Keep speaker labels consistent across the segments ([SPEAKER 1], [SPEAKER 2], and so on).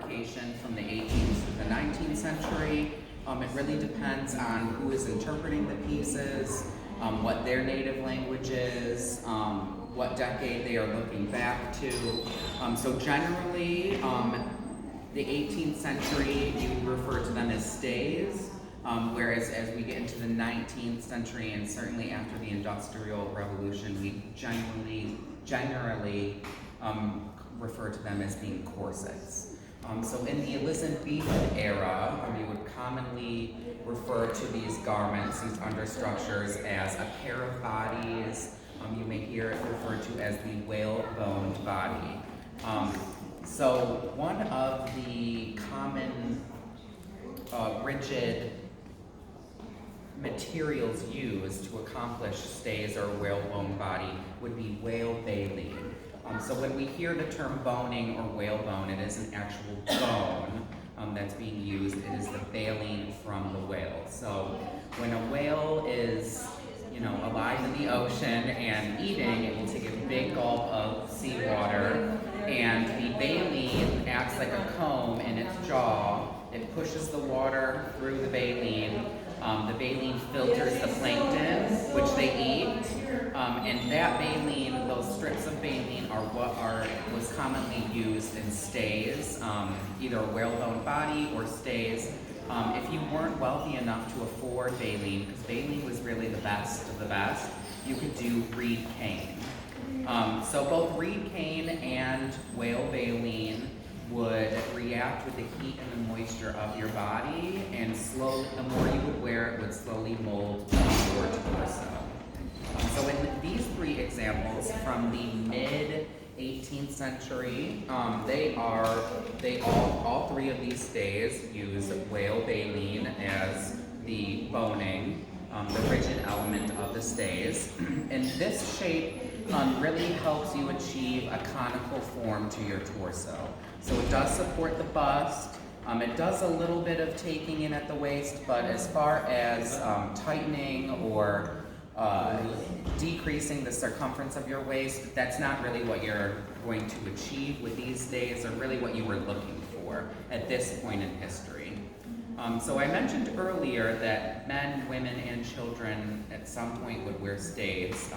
[SPEAKER 1] demarcation from the 18th to the 19th century. It really depends on who is interpreting the pieces, what their native language is, what decade they are looking back to. So generally, the 18th century, you refer to them as stays, whereas as we get into the 19th century and certainly after the Industrial Revolution, we generally refer to them as being corsets. So in the Elizabethan era, you would commonly refer to these garments, these understructures, as a pair of bodies. You may hear it referred to as the whale-boned body. So one of the common rigid materials used to accomplish stays or whale-bone body would be whale baleen. So when we hear the term boning or whalebone, it is an actual bone that's being used. It is the baleen from the whale. So when a whale is, alive in the ocean and eating, it will take a big gulp of seawater, and the baleen acts like a comb in its jaw. It pushes the water through the baleen. The baleen filters the plankton, which they eat, and that baleen, those strips of baleen, are what was commonly used in stays, either a whalebone body or stays. If you weren't wealthy enough to afford baleen, because baleen was really the best of the best, you could do reed cane. So both reed cane and whale baleen would react with the heat and the moisture of your body, and slowly, the more you would wear it, would slowly mold your torso. So in these three examples from the mid-18th century, all three of these stays use whale baleen as the boning, the rigid element of the stays. And this shape really helps you achieve a conical form to your torso. So it does support the bust. It does a little bit of taking in at the waist, but as far as tightening or decreasing the circumference of your waist, that's not really what you're going to achieve with these stays, or really what you were looking for at this point in history. So I mentioned earlier that men, women, and children at some point would wear stays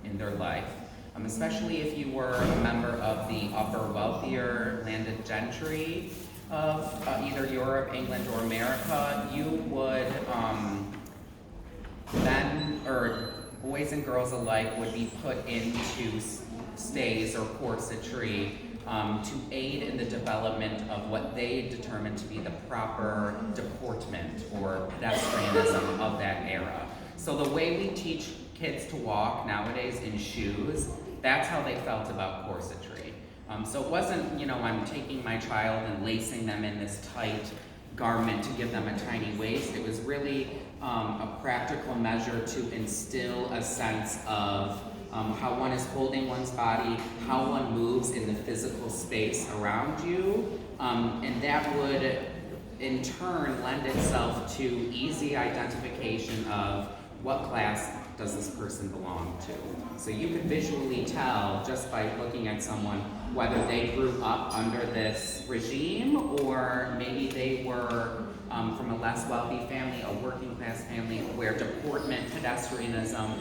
[SPEAKER 1] in their life. Especially if you were a member of the upper, wealthier landed gentry of either Europe, England, or America, you would, men or boys and girls alike would be put into stays or corsetry to aid in the development of what they determined to be the proper deportment or pedestrianism of that era. So the way we teach kids to walk nowadays in shoes, that's how they felt about corsetry. So it wasn't, I'm taking my child and lacing them in this tight garment to give them a tiny waist. It was really a practical measure to instill a sense of how one is holding one's body, how one moves in the physical space around you, and that would in turn lend itself to easy identification of what class does this person belong to. So you can visually tell just by looking at someone whether they grew up under this regime, or maybe they were from a less wealthy family, a working class family, where deportment, pedestrianism